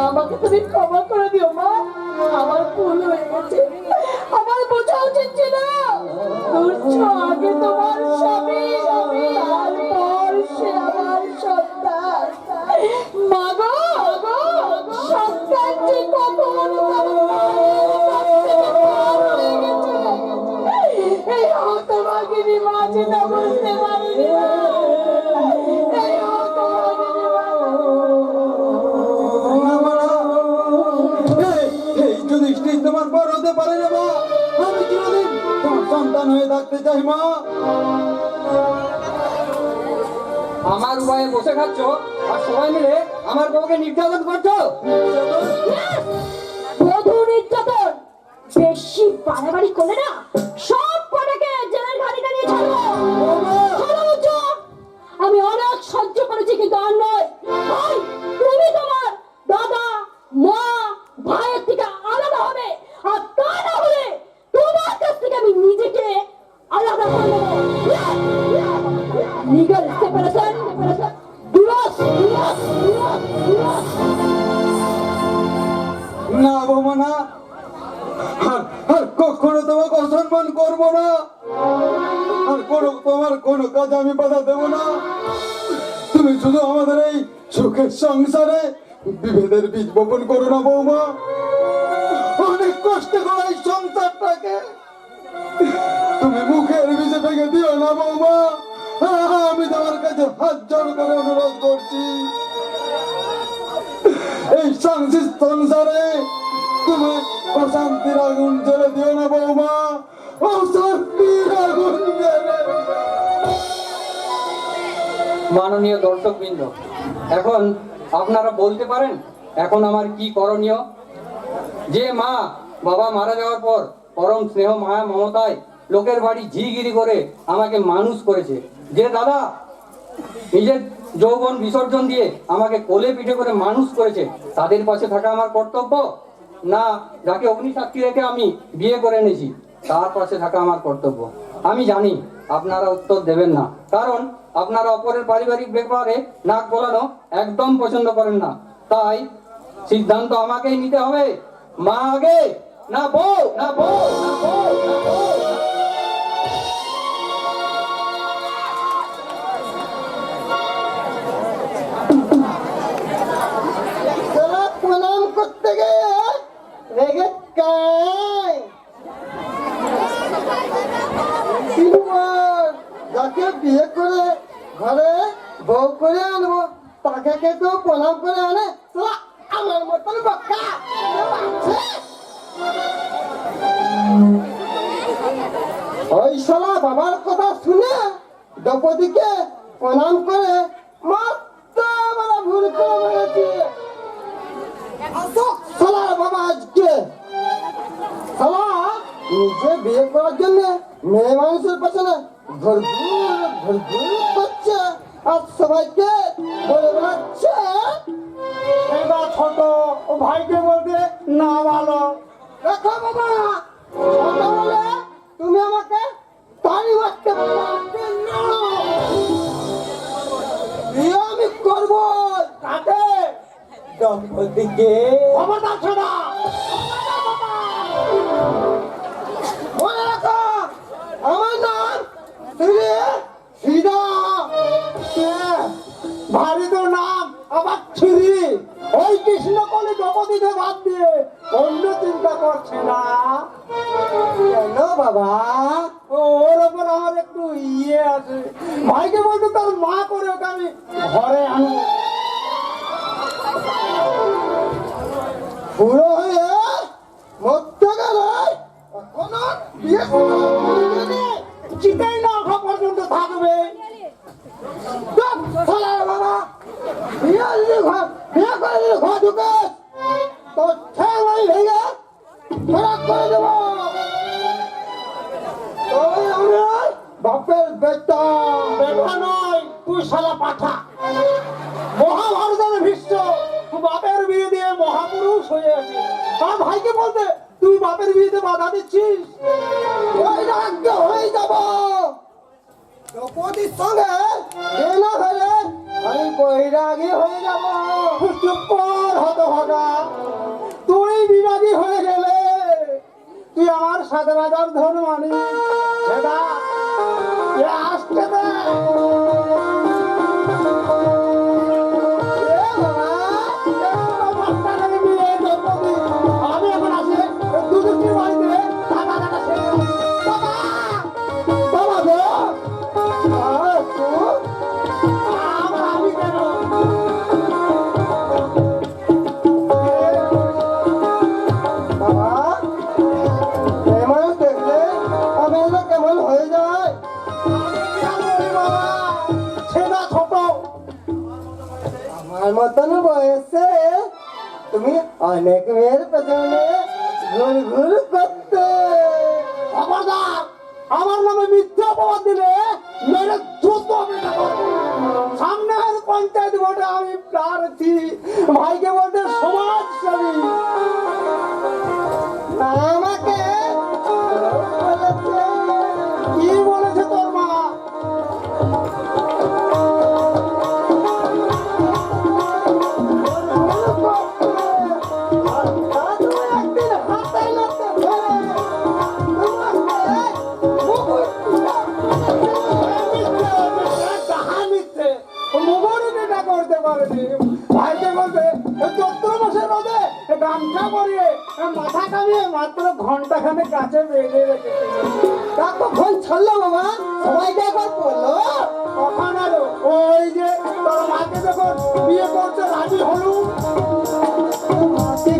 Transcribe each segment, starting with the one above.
আমাকে তুমি ক্ষমা করে দিও মা, আমার ভুল হয়ে গেছে। আমার বোঝা উচিত ছিল আগে তোমার স্বামী, তারপর সে আমার সন্তান। মা গো, সন্তান যে কখন এই হতভাগিনী মা যেটা বুঝতে পারিনি। তোমার পর হতে পারে না মা, আমি চিরদিন তোমার সন্তান হয়ে থাকতে চাই মা। আমার উপায়ে বসে খাচ্ছ আর সবাই মিলে আমার বউকে নির্যাতন করছো। বধূ নির্যাতন বেশি বাড়াবাড়ি করলে না সব কটাকে জেলের ঘানি নিয়ে ছাড়বো। আমি অনেক সহ্য করেছি, কিন্তু আর নয়। ভাই, তুমি তোমার দাদা, মা, ভাইয়ের থেকে আলাদা হবে, আর তা না হলে তোমার কাছ থেকে আমি নিজেকে আলাদা করে নেবো। Legal separation, divorce. না বৌমা না, আর কখনো তোমাকে অসম্মান করবো না, আর তোমার কোনো কাজে আমি বাধা দেবো না। তুমি শুধু আমাদের এই সুখের সংসারে বিভেদের বীজ বপন করো না বৌমা। অনেক কষ্ট করে এই সংসারটাকে তুমি মুখের বীজে ভেঙে দিও না বৌমা। আমি তোমার কাছে হাত জোড় করে অনুরোধ করছি, এই সংসারে তুমি অশান্তির আগুন জ্বেলে দিও না বৌমা, অশান্তির আগুন জ্বেলে। মাননীয় দর্শকবৃন্দ, এখন আপনারা বলতে পারেন এখন আমার কি করণীয়? যে মা বাবা মারা যাওয়ার পর পরম স্নেহ মায়া মমতায় লোকের বাড়ি ঝিগিরি করে আমাকে মানুষ করেছে, যে দাদা নিজের যৌবন বিসর্জন দিয়ে আমাকে কোলে পিঠে করে মানুষ করেছে, তাদের পাশে থাকা আমার কর্তব্য, না যাকে অগ্নিসাক্ষী রেখে আমি বিয়ে করে এনেছি তার পাশে থাকা আমার কর্তব্য? আমি জানি আপনারা উত্তর দেবেন না, কারণ আপনারা অপরের পারিবারিক ব্যাপারে নাক গলানো একদম পছন্দ করেন না। তাই সিদ্ধান্ত আমাকেই নিতে হবে, মা আগে না বউ, না বউ, না বউ, না বউ। প্রণাম করতে গিয়ে রেগে যাকে বিয়ে করে ঘরে বউ করে আনবো তাকে তো প্রণাম করে আনে আমার মতন বক্কা ওই শালা বাবার কথা শুনে দ্রৌপদীকে প্রণাম করে মাত্র বড় ভুল করে বলেছে। শালার বাবা আজকে শালা নিজে বিয়ে করার জন্য মেয়ে মানুষের পেছনে ঘুরঘুর করছে আর সবাইকে বলে বেড়াচ্ছে এবার ছোট ও ভাইকে বলতে না ভালো। দেখো বাবা, ছোট বলে তুমি আমাকে তাড়ি মারতে পারবে না। বিয়ে আমি করবো কাকে? দম্পতিকে। ক্ষমতা ছোড়া মনে রাখো, আমার নাম সীতা। ভারী তো নাম আবার ছুরি। ওই কৃষ্ণ কলে দ্রৌপদীকে বাদ দিয়ে অন্য চিন্তা করছে না কেন বাবা? ওর ওপর আমার একটু ইয়ে আছে। ভাইকে বলতো তার মা করে ওকে আমি ঘরে আনবো। বুড়ো হয়ে মরতে গেলে এখনো বিয়ে চিতাই না ওঠা পর্যন্ত থাকবে। বাবা বিয়ে করে ঘর ঢুকে তোর ঠেলাই ভেঙে ফেরাক করে দেব। বাপের বেটা বেটা নয়, তুই শালা পাঠা। মহাভারতের ভীষ্ম বাপের বিয়ে দিয়ে মহাপুরুষ হয়ে আছে, তার ভাইকে বলতে তুই বাপের বিয়েতে বাধা দিচ্ছিস? হয়ে যাব দ্রৌপদীর সঙ্গে না হলে আমি বৈরাগী হয়ে যাব। চুপ কর হতভাগা, তুই বিরাগী হয়ে গেলে তুই আমার 7,000 ধন মানি সেটা আসতে দে। আমি এখন আসি দুদুটির বাড়িতে টাকা টাকা শেষ। বাবা বাবা গো, আমার আমি কেন বাবা কেমন দেখলে আমার কেমন হয়ে যায়। বাবা সেটা ছোট, আমার মতন বয়সে তুমি অনেক মেয়ের পেছনে ঘুর ঘুর করতে। খবরদার, আমার নামে মিথ্যা অপবাদ দিলে মেরে দ্রুত সামনের পঞ্চায়েত ভোটে আমি প্রার্থী, ভাইকে ভোটে সমাজসেবী। আমাকে বলেছে, কি বলেছে তোর মা? একদিন হাতে নাতে ধরে করতে পারেনি। ভাইকে বলতে চৈত্র মাসের রোদে গামছা পরিয়ে মাথা কামিয়ে মাত্র ঘন্টাখানে কাছে বেঁধে রেখেছে। কখন ছাড়লো বাবা? সবাইকে একবার বললো কখন আরো ওই যে তোর মাকে যখন বিয়ে করতে রাজি হলু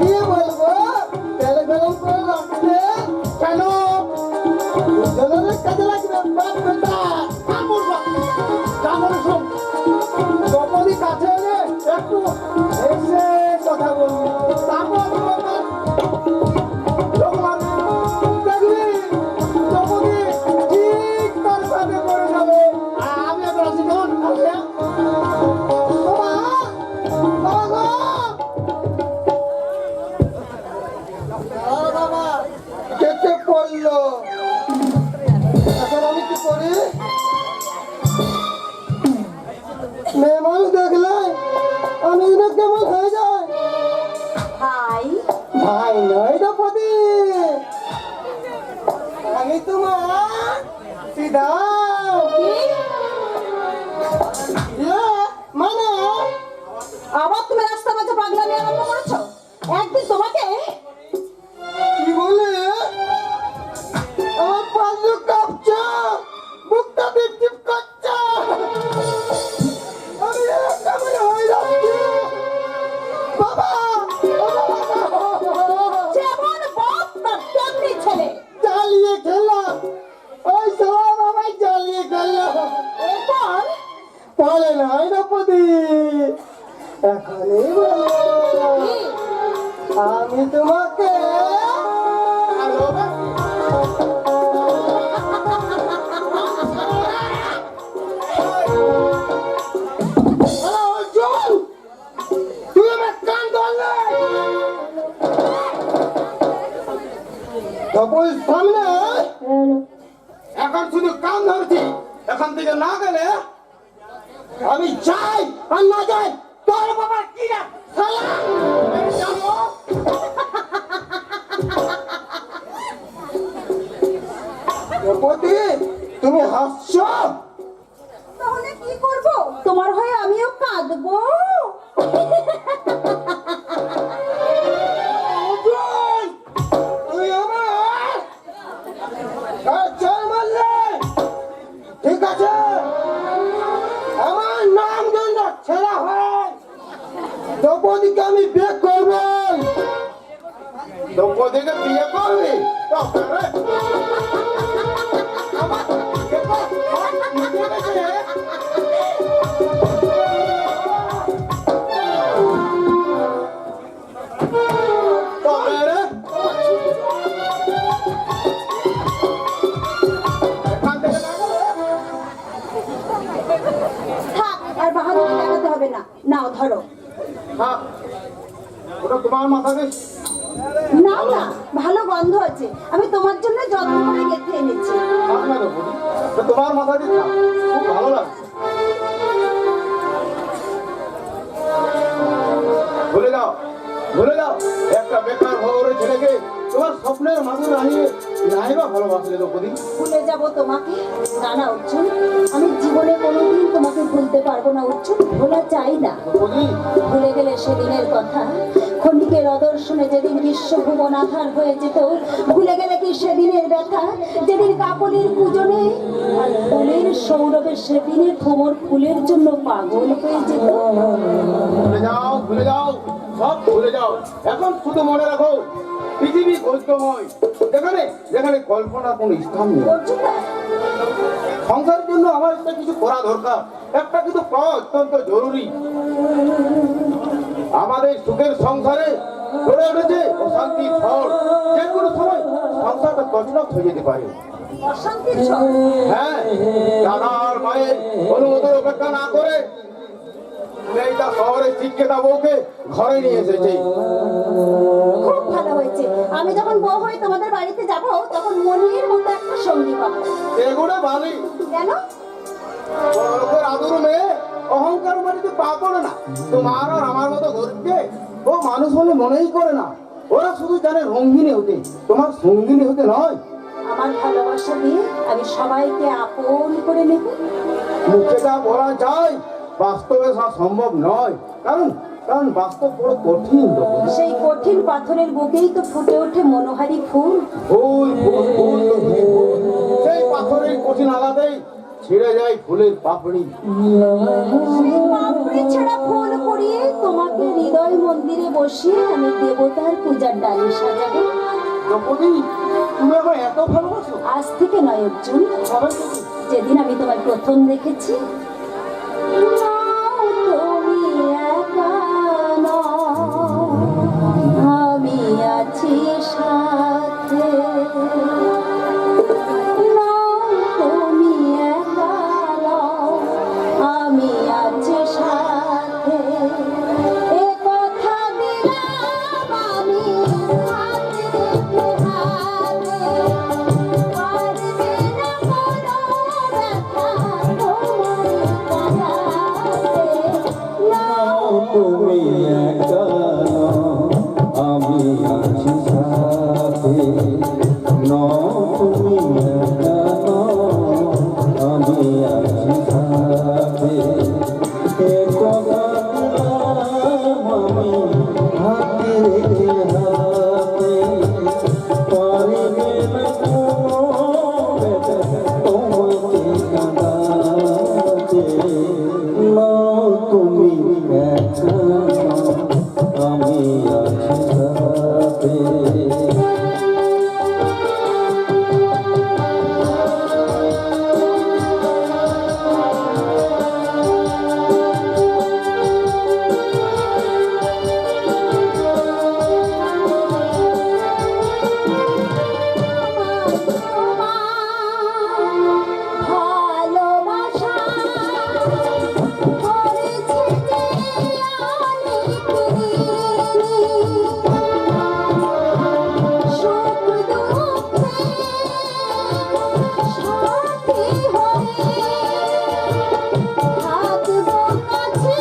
গিয়ে বলবো তেলে গরম করে রাখতে কেন দুজনের কাজে লাগবে। বাপ বেটা কামড় কামড় সব দ্রৌপদী কাছে এলে একটু এসে কথা বলবি, তারপর দেখবি দ্রৌপদী ঠিক তার সাথে পড়ে যাবে। আমি এখন আসি কেমন বাবা কেটে পড়লো। এখন আমি কি করি? মেয়ে মানুষ দেখলে আমি কেমন হয়ে যায়। ভাই ভাই নয় দ্রৌপদী, আমি তোমার সিধা মানে আবার তুমি রাস্তা মাঝে পাগলামি আরম্ভ করেছো। একদিন তোমাকে কি বলে আমার পাল্লু কাঁপছে, মুখটা টিপ টিপ করছে, আমি কেমন হয়ে যাচ্ছি। বাবা যেমন বাপ তার তেমনি ছেলে। জ্বালিয়ে খেললাম, ওই সব আমায় জ্বালিয়ে খেললাম। এরপর পরে নয় দ্রৌপদী, এখনই বলবো কি? আমি তোমাকে তুই আমার কান ধরলে দ্রৌপদীর সামনে এখন শুধু কান ধরছি। এখান থেকে না গেলে আমি যাই আর না যাই তোর বাবা কি না শালা আমি যাবো। দ্রৌপদী তুমি হাসছো? তাহলে কি করব? তোমার হয়ে আমিও কাঁদবো। অর্জুন, তুই আমার চল মারলে ঠিক আছে, আমার নাম জন্য ছেড়া হয় দ্রৌপদীকে আমি বিয়ে করবো। দ্রৌপদীকে বিয়ে করবি? থাক, আর বাহাদুরি দেখাতে হবে না। নাও ধরো। হ্যাঁ, ওটা তোমার মাথাতে না না, ভালো গন্ধ আছে। আমি তোমার জন্য যত্ন করে গেঁথে এনেছি। তোমার মাথাতে খুব ভালো লাগছে। ভুলে যাও একটা বেকার ভবরের ছেলেকে তোমার স্বপ্নের মাধুর রানিয়ে নাই বা ভালোবাসলে দ্রৌপদী। ভুলে যাব তোমাকে? না না অর্জুন, আমি জীবনে কোনোদিন তোমাকে ভুলতে পারবো না অর্জুন, ভোলা চাই না। দ্রৌপদী, ভুলে গেলে সেদিনের কথা, ক্ষণিকের অদর্শনে যেদিন বিশ্বভুবন আধার হয়ে যেত, ভুলে গেলে কি সেদিনের ব্যথা, যেদিন কাকলির পূজনে আর ফুলের সৌরভে সেদিনের ভ্রমর ফুলের জন্য পাগল হয়ে যেত। ভুলে যাও সব ভুলে যাও। এখন শুধু মনে রাখো পৃথিবী গৌতময়, যেখানে যেখানে কল্পনার কোনো স্থান নেই। অর্জুন না, সংসারের জন্য আমার একটা কিছু করা দরকার, একটা কিছু পাওয়া অত্যন্ত জরুরি। আমাদের সুখের সংসারে গড়ে উঠেছে অশান্তি ঝড়, যে কোনো সময় সংসারটা তছনছ হয়ে যেতে পারে। অশান্তির ঝড়? হ্যাঁ, দাদার মায়ের অনুমোদন অপেক্ষা না করে মেয়েটা শহরে শিক্ষিতা বউকে ঘরে নিয়ে এসেছে। খুব ভালো হয়েছে। আমি যখন বউ হয়ে তোমাদের বাড়িতে যাব, তখন মনের মতো একটা সঙ্গী পাবো। এগুলো বালি কেন? বড় লোকের আদর মেয়ে অহংকার বাড়িতে পা পড়ে না। তোমার আর আমার মতো গরিবকে ও মানুষ বলে মনেই করে না। ওরা শুধু জানে রঙ্গিনী হতে, তোমার সঙ্গিনী হতে নয়। আমার ভালোবাসা দিয়ে আমি সবাইকে আপন করে নেব। মুখে যা বলা যায় বাস্তবে তা সম্ভব নয়, কারণ কারণ বাস্তব বড় কঠিন। সেই কঠিন পাথরের বুকেই তো ফুটে ওঠে মনোহারী ফুল। ফুল ফুল ফুল তো বুঝি ফুল। সেই পাথরের কঠিন আঘাতেই ছিঁড়ে যায় ফুলের পাপড়ি। পাপড়ি ছাড়া ফুল পরিয়ে তোমাকে হৃদয় মন্দিরে বসিয়ে আমি দেবতার পূজার ডালি সাজাবো। দ্রৌপদী, তুমি আমায় এত ভালোবাসো? আজ থেকে নয় অর্জুন, কবে থেকে? যেদিন আমি তোমায় প্রথম দেখেছি। নাও তুমি একা নও, আমি আছি সাথে। নাও তুমি একা নও, আমি আছি সাথে। এ কথা দিলাম আমি হাতে রেখে হাতে। পারবে না কোনো ব্যথা তোমায় কাটাতে। নাও তুমি একা নও, আমি আছি সাথে। নও তুমি একা নও, আমি আছি সাথে। এ কথা দিলাম আমি হাতে রেখে হাতে। পারবে না কোনো ব্যথা তোমাকে কাটাতে। নাও তুমি একা নও, আমি আছি সাথে। ভালোবাসা করেছে যে অনেক সুখ দুঃখে সাথী হয়ে থাকবো কাছে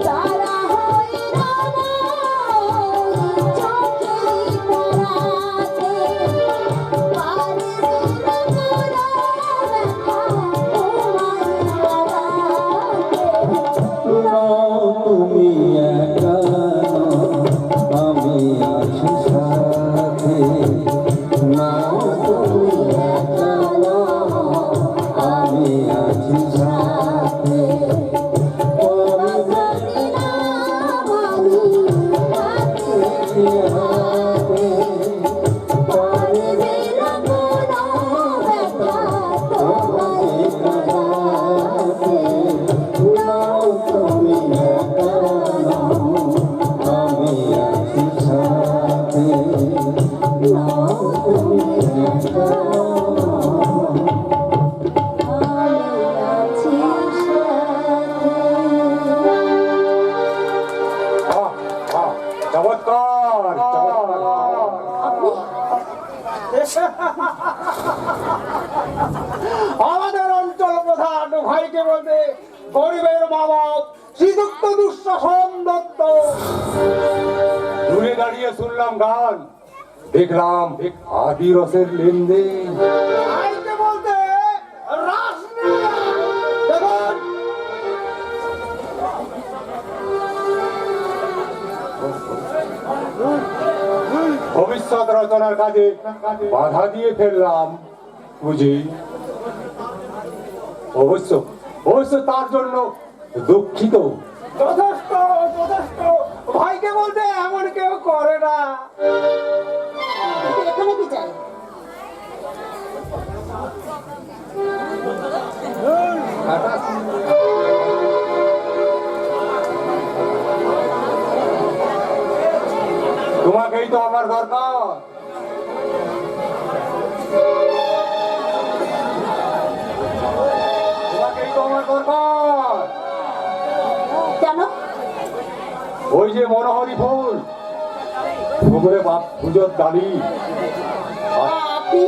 তারা হয়ে চোখের তারাতে। পারবে না কোনো ব্যথা তোমায় কাটাতে। নাও তুমি একা নও, আমি আছি সাথে। নাও তুমি একা নও, আমি আছি সাথে। কথা দিলাম আমি হাতে রেখে হাতে। পারবে না কোনো ব্যথা তোমায় কাটাতে। নাও তুমি একা নও, আমি আছি সাথে। নাও তুমি একা নও, আমি আছি সাথে। চমৎকার চমৎকার। আমাদের অঞ্চল প্রধান ভাইকে বলতে গরিবের মা বাপ শ্রীযুক্ত দুঃশাসন দত্ত। দূরে দাঁড়িয়ে শুনলাম গান, দেখলাম আদি রসের লেনদেন। ভাইকে বলতে রাসলীলা। দেখুন, ভবিষ্যৎ রচনার কাজে বাধা দিয়ে ফেললাম বুঝি। অবশ্য অবশ্য তার জন্য দুঃখিত। যথেষ্ট যথেষ্ট, ভাইকে বলতে এমন কেউ করে না। এখানে কি চাই? তোমাকেই তো আমার দরকার। তোমাকেই তো আমার দরকার। কেন? ওই যে মনোহরি ফুল, পুকুরে বাপ পুজোর ডালি, আপনি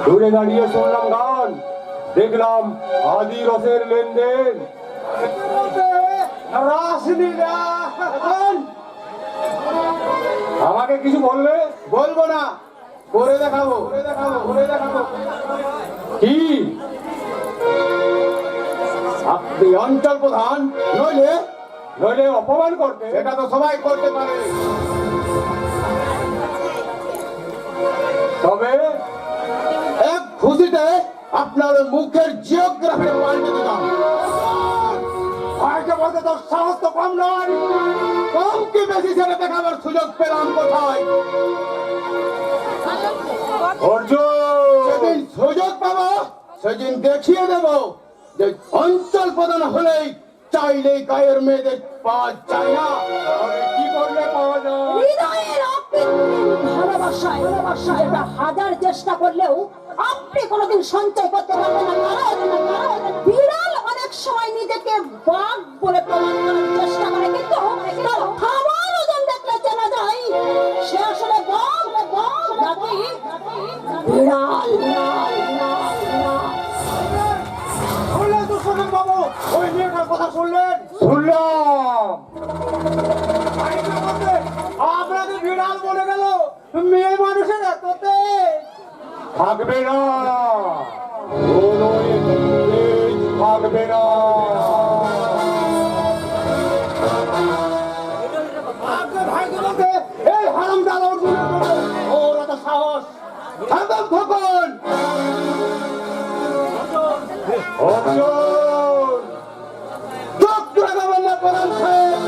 দূরে দাঁড়িয়ে শুনলাম গান, দেখলাম আদি রসের লেনদেন। বলতে রাসলীলা। দেখুন, আমাকে কিছু বললে? বলবো না, করে দেখাবো, করে দেখাবো, করে দেখাবো। কি? আপনি অঞ্চল প্রধান নইলে নইলে অপমান করতে? সেটা তো সবাই করতে পারে। তবে এক খুশিতে আপনার মুখের জিওগ্রাফি পাল্টে দিলাম। ভাইকে বলতে তো সাহস তো কম নয়। কম কি বেশি সেটা দেখাবার সুযোগ পেলাম কোথায়? অর্জুন, সেদিন সুযোগ পাবো, সেদিন দেখিয়ে দেব যে অঞ্চল প্রধান হলেই চাইলেই গায়ের মেয়েদের পাওয়া যায় না। তবে কি করলে পাওয়া যায়? হৃদয়ের অকৃত্রিম ভালোবাসায় যেটা হাজার চেষ্টা করলেও আপনি কোনোদিন সঞ্চয় করতে পারবেন না। কারণ বিড়াল অনেক সময় নিজেকে বাঘ বলে প্রমাণ করার চেষ্টা করে, কিন্তু তার খাবার ওজন দেখলে চেনা যায় সে আসলে বাঘ নাকি বিড়াল। শুনলেন তো শোনেন বাবু, ওই মেয়েটার কথা শুনলেন? শুনলাম। ভাইকে বলতে আপনাদের বিড়াল বলে গেল, মেয়ে মানুষের এততে থাকবে না, কোনো তেজ থাকবে না। আপনার ভাইকে বলতে এই হারাম দাল ওর এত সাহস। একদম খোকন। অর্জুন, চোখ তুলে দেবেন না প্রধান সাহেব।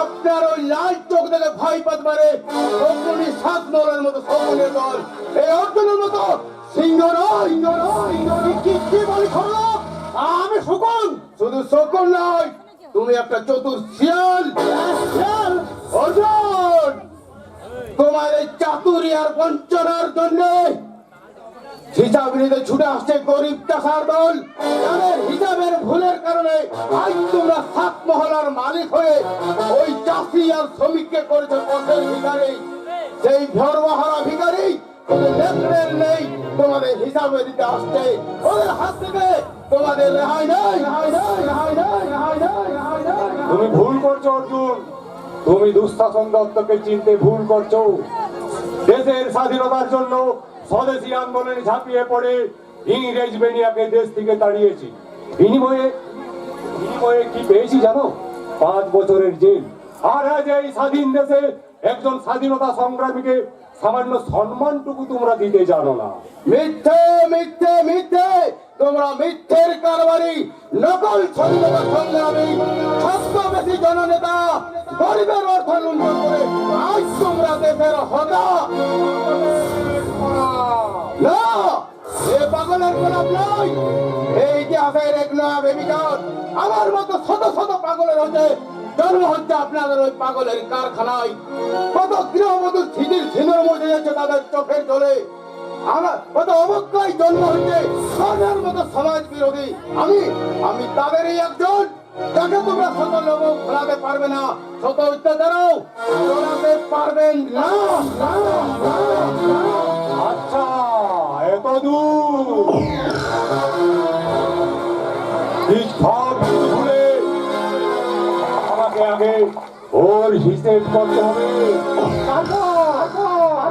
আপনার ওই লাল চোখ দেখে ভয় পাত পারে শকুনি সাত নলের মতো শকুনের দল। এই অর্জুনের মতো সিংহ নয়। কি বলি শোনো, আমি শকুন, শুধু শকুন নয়, তুমি একটা চতুর শিয়াল। অর্জুন, তোমার এই চাতুরি আর বঞ্চনার জন্য হিসাব নিতে ছুটে আসছে গরিব চাষার দল। তাদের হিসাবের ভুলের কারণে আজ তোমরা সাত মহলার মালিক হয়ে ওই চাষি আর শ্রমিককে করেছে পথের ভিখারি। সেই ভরমহারা ভিখারি কোনো লেনদেন নেই, তোমাদের হিসাবে দিতে আসছে। ওদের হাত থেকে তোমাদের রেহাই নেই। তুমি ভুল করছো অর্জুন, তুমি দুঃশাসন দত্তকে চিনতে ভুল করছো। দেশের স্বাধীনতার জন্য স্বদেশী আন্দোলনে ঝাঁপিয়ে পড়ে ইংরেজ বেনিয়াকে দেশ থেকে তাড়িয়েছি। বিনিময়ে কি পেয়েছি জানো? 5 বছরের জেল। আর আজ এই স্বাধীন দেশে একজন স্বাধীনতা সংগ্রামীকে সামান্য সম্মানটুকু তোমরা দিতে জানো না। মিথ্যে মিথ্যে মিথ্যে, তোমরা মিথ্যের কারবারি, নকল স্বাধীনতা সংগ্রামী, ছদ্মবেশী জননেতা, গরিবের অর্থ লুণ্ঠন করে আজ তোমরা দেশের হতা। না, এ পাগলের গোলাপ নয়, এই ইতিহাসের এক নয়া বেবিচার। আমার মতো শত শত পাগলের হচ্ছে জন্ম হচ্ছে আপনাদের ওই পাগলের কারখানায়। কত গৃহবধূ ছিদির ছিনের মধ্যে যাচ্ছে তাদের চোখের জলে। আমার কত অবজ্ঞায় জন্ম হচ্ছে সরকার মতো সমাজ বিরোধী। আমি তাদেরই একজন, যাকে তোমরা শত লোক ফেলাতে পারবে না, শত অত্যাচারও ফেলাতে পারবেন না। নিক্ষেপ করতে হবে।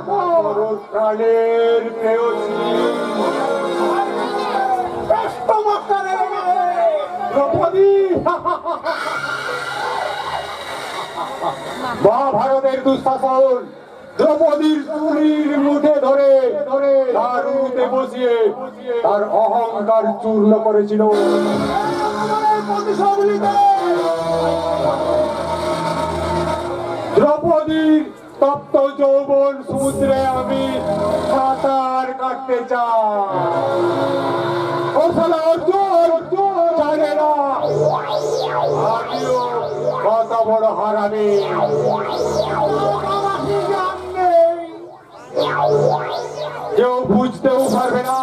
তোর প্রাণের প্রেয়সী দ্রৌপদী, মহাভারতের দুঃশাসন দ্রৌপদীর চুরির মুঠে ধরে তার উরুতে বসিয়ে তার অহংকার চূর্ণ করেছিল। দ্রৌপদীর তপ্ত যৌবন সমুদ্রে আমি সাঁতার কাটতে চাই। ও শালা অর্জুন, জানে না আমিও কত বড় হারামি। কেউ বুঝতেও পারবে না,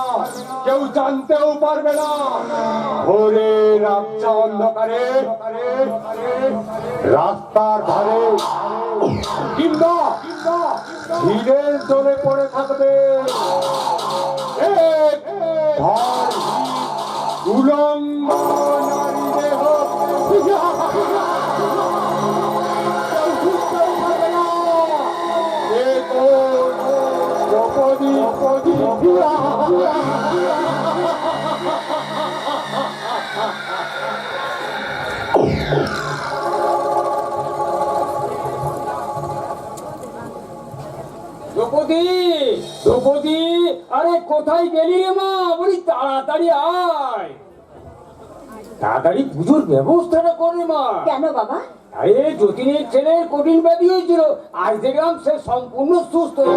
কেউ জানতেও পারবে না। ভোরের আবছা অন্ধকারে রাস্তার ধারে কিংবা ঝিলের জলে পড়ে থাকবে এক উলঙ্গ নারী দেহ। কেউ বুঝতেও পারবে না এ কোন দ্রৌপদী। দ্রৌপদী, দ্রৌপদী, আরে কোথায় গেলি রে মা? বলি তাড়াতাড়ি আয়, তাড়াতাড়ি পুজোর ব্যবস্থাটা করে মা। কেন বাবা? আরে যতীনের ছেলের কঠিন ব্যাধি হয়েছিল, আজ দেখলাম সে সম্পূর্ণ সুস্থ।